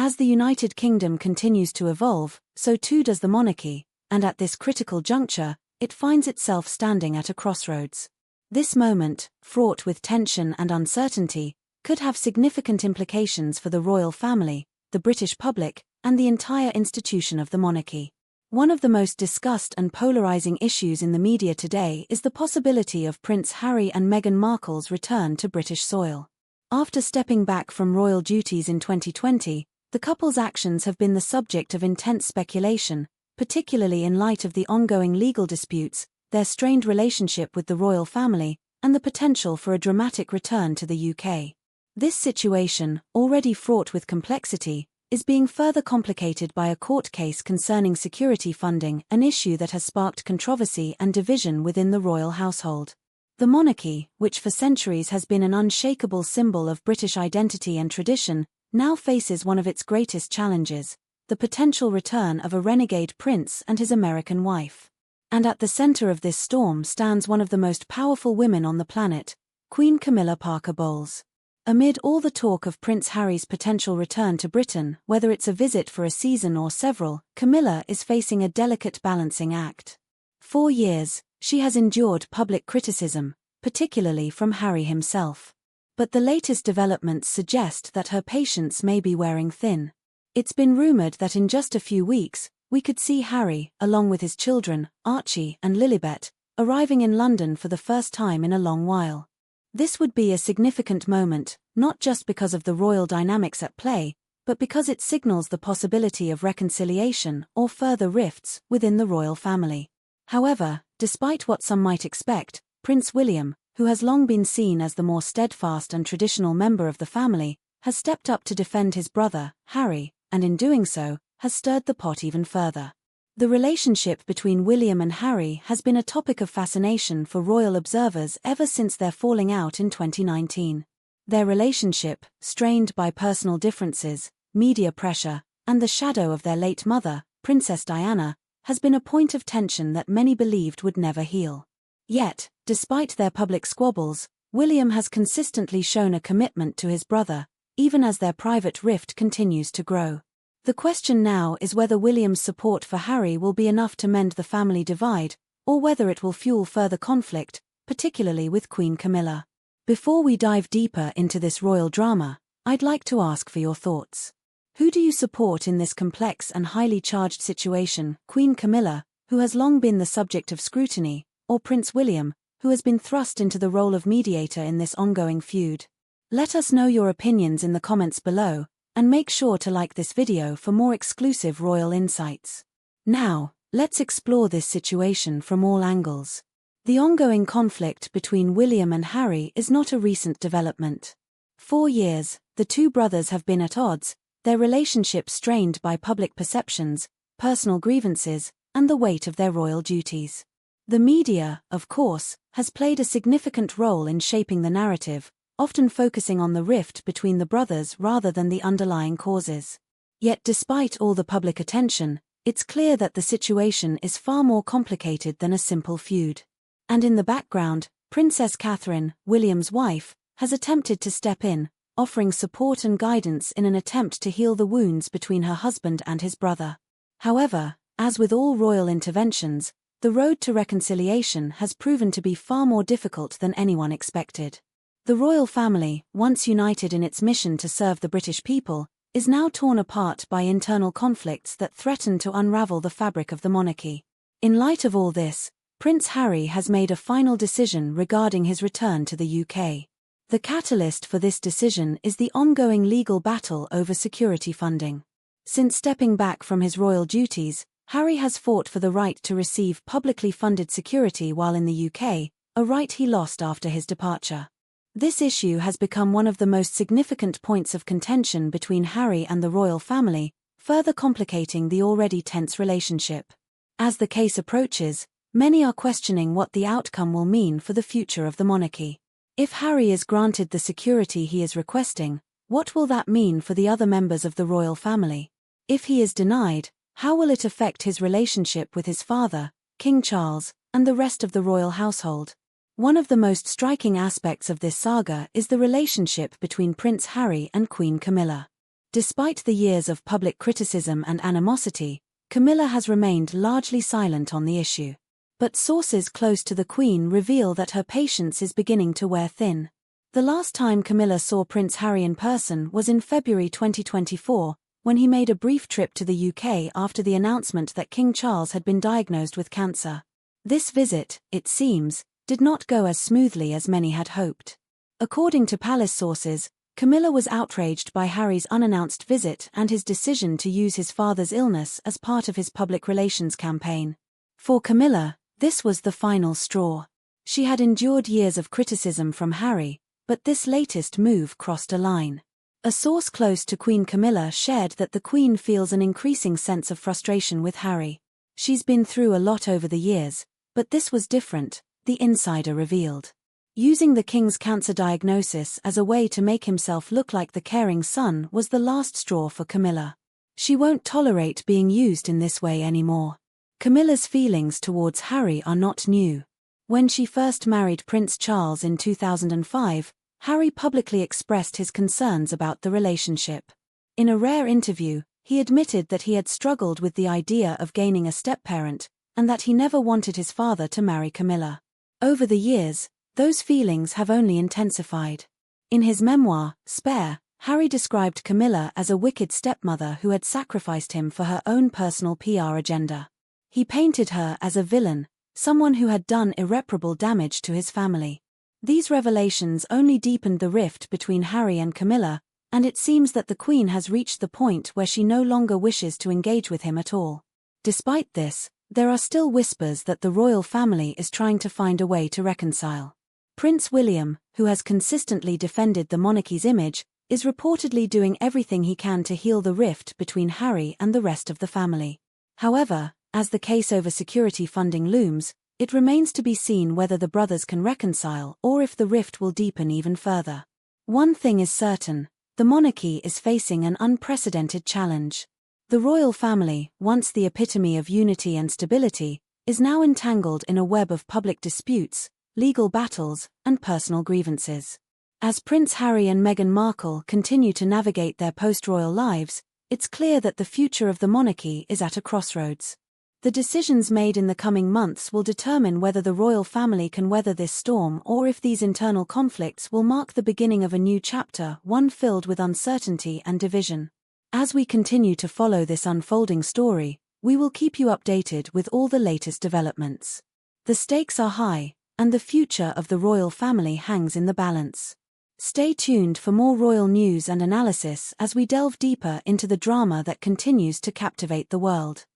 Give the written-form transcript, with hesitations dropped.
As the United Kingdom continues to evolve, so too does the monarchy, and at this critical juncture, it finds itself standing at a crossroads. This moment, fraught with tension and uncertainty, could have significant implications for the royal family, the British public, and the entire institution of the monarchy. One of the most discussed and polarizing issues in the media today is the possibility of Prince Harry and Meghan Markle's return to British soil. After stepping back from royal duties in 2020, the couple's actions have been the subject of intense speculation, particularly in light of the ongoing legal disputes, their strained relationship with the royal family, and the potential for a dramatic return to the UK. This situation, already fraught with complexity, is being further complicated by a court case concerning security funding, an issue that has sparked controversy and division within the royal household. The monarchy, which for centuries has been an unshakable symbol of British identity and tradition, now faces one of its greatest challenges: the potential return of a renegade prince and his American wife. And at the center of this storm stands one of the most powerful women on the planet, Queen Camilla Parker Bowles. Amid all the talk of Prince Harry's potential return to Britain, whether it's a visit for a season or several, Camilla is facing a delicate balancing act. For years, she has endured public criticism, particularly from Harry himself. But the latest developments suggest that her patience may be wearing thin. It's been rumored that in just a few weeks, we could see Harry, along with his children, Archie and Lilibet, arriving in London for the first time in a long while. This would be a significant moment, not just because of the royal dynamics at play, but because it signals the possibility of reconciliation or further rifts within the royal family. However, despite what some might expect, Prince William, who has long been seen as the more steadfast and traditional member of the family, has stepped up to defend his brother, Harry, and in doing so, has stirred the pot even further. The relationship between William and Harry has been a topic of fascination for royal observers ever since their falling out in 2019. Their relationship, strained by personal differences, media pressure, and the shadow of their late mother, Princess Diana, has been a point of tension that many believed would never heal. Yet, despite their public squabbles, William has consistently shown a commitment to his brother, even as their private rift continues to grow. The question now is whether William's support for Harry will be enough to mend the family divide, or whether it will fuel further conflict, particularly with Queen Camilla. Before we dive deeper into this royal drama, I'd like to ask for your thoughts. Who do you support in this complex and highly charged situation, Queen Camilla, who has long been the subject of scrutiny, or Prince William, who has been thrust into the role of mediator in this ongoing feud? Let us know your opinions in the comments below, and make sure to like this video for more exclusive royal insights. Now, let's explore this situation from all angles. The ongoing conflict between William and Harry is not a recent development. For years, the two brothers have been at odds, their relationship strained by public perceptions, personal grievances, and the weight of their royal duties. The media, of course, has played a significant role in shaping the narrative, often focusing on the rift between the brothers rather than the underlying causes. Yet despite all the public attention, it's clear that the situation is far more complicated than a simple feud. And in the background, Princess Catherine, William's wife, has attempted to step in, offering support and guidance in an attempt to heal the wounds between her husband and his brother. However, as with all royal interventions, the road to reconciliation has proven to be far more difficult than anyone expected. The royal family, once united in its mission to serve the British people, is now torn apart by internal conflicts that threaten to unravel the fabric of the monarchy. In light of all this, Prince Harry has made a final decision regarding his return to the UK. The catalyst for this decision is the ongoing legal battle over security funding. Since stepping back from his royal duties, Harry has fought for the right to receive publicly funded security while in the UK, a right he lost after his departure. This issue has become one of the most significant points of contention between Harry and the royal family, further complicating the already tense relationship. As the case approaches, many are questioning what the outcome will mean for the future of the monarchy. If Harry is granted the security he is requesting, what will that mean for the other members of the royal family? If he is denied, how will it affect his relationship with his father, King Charles, and the rest of the royal household? One of the most striking aspects of this saga is the relationship between Prince Harry and Queen Camilla. Despite the years of public criticism and animosity, Camilla has remained largely silent on the issue. But sources close to the Queen reveal that her patience is beginning to wear thin. The last time Camilla saw Prince Harry in person was in February 2024, when he made a brief trip to the UK after the announcement that King Charles had been diagnosed with cancer. This visit, it seems, did not go as smoothly as many had hoped. According to palace sources, Camilla was outraged by Harry's unannounced visit and his decision to use his father's illness as part of his public relations campaign. For Camilla, this was the final straw. She had endured years of criticism from Harry, but this latest move crossed a line. A source close to Queen Camilla shared that the Queen feels an increasing sense of frustration with Harry. She's been through a lot over the years, but this was different, the insider revealed. Using the king's cancer diagnosis as a way to make himself look like the caring son was the last straw for Camilla. She won't tolerate being used in this way anymore. Camilla's feelings towards Harry are not new. When she first married Prince Charles in 2005, Harry publicly expressed his concerns about the relationship. In a rare interview, he admitted that he had struggled with the idea of gaining a step-parent, and that he never wanted his father to marry Camilla. Over the years, those feelings have only intensified. In his memoir, Spare, Harry described Camilla as a wicked stepmother who had sacrificed him for her own personal PR agenda. He painted her as a villain, someone who had done irreparable damage to his family. These revelations only deepened the rift between Harry and Camilla, and it seems that the Queen has reached the point where she no longer wishes to engage with him at all. Despite this, there are still whispers that the royal family is trying to find a way to reconcile. Prince William, who has consistently defended the monarchy's image, is reportedly doing everything he can to heal the rift between Harry and the rest of the family. However, as the case over security funding looms, it remains to be seen whether the brothers can reconcile or if the rift will deepen even further. One thing is certain, the monarchy is facing an unprecedented challenge. The royal family, once the epitome of unity and stability, is now entangled in a web of public disputes, legal battles, and personal grievances. As Prince Harry and Meghan Markle continue to navigate their post-royal lives, it's clear that the future of the monarchy is at a crossroads. The decisions made in the coming months will determine whether the royal family can weather this storm or if these internal conflicts will mark the beginning of a new chapter, one filled with uncertainty and division. As we continue to follow this unfolding story, we will keep you updated with all the latest developments. The stakes are high, and the future of the royal family hangs in the balance. Stay tuned for more royal news and analysis as we delve deeper into the drama that continues to captivate the world.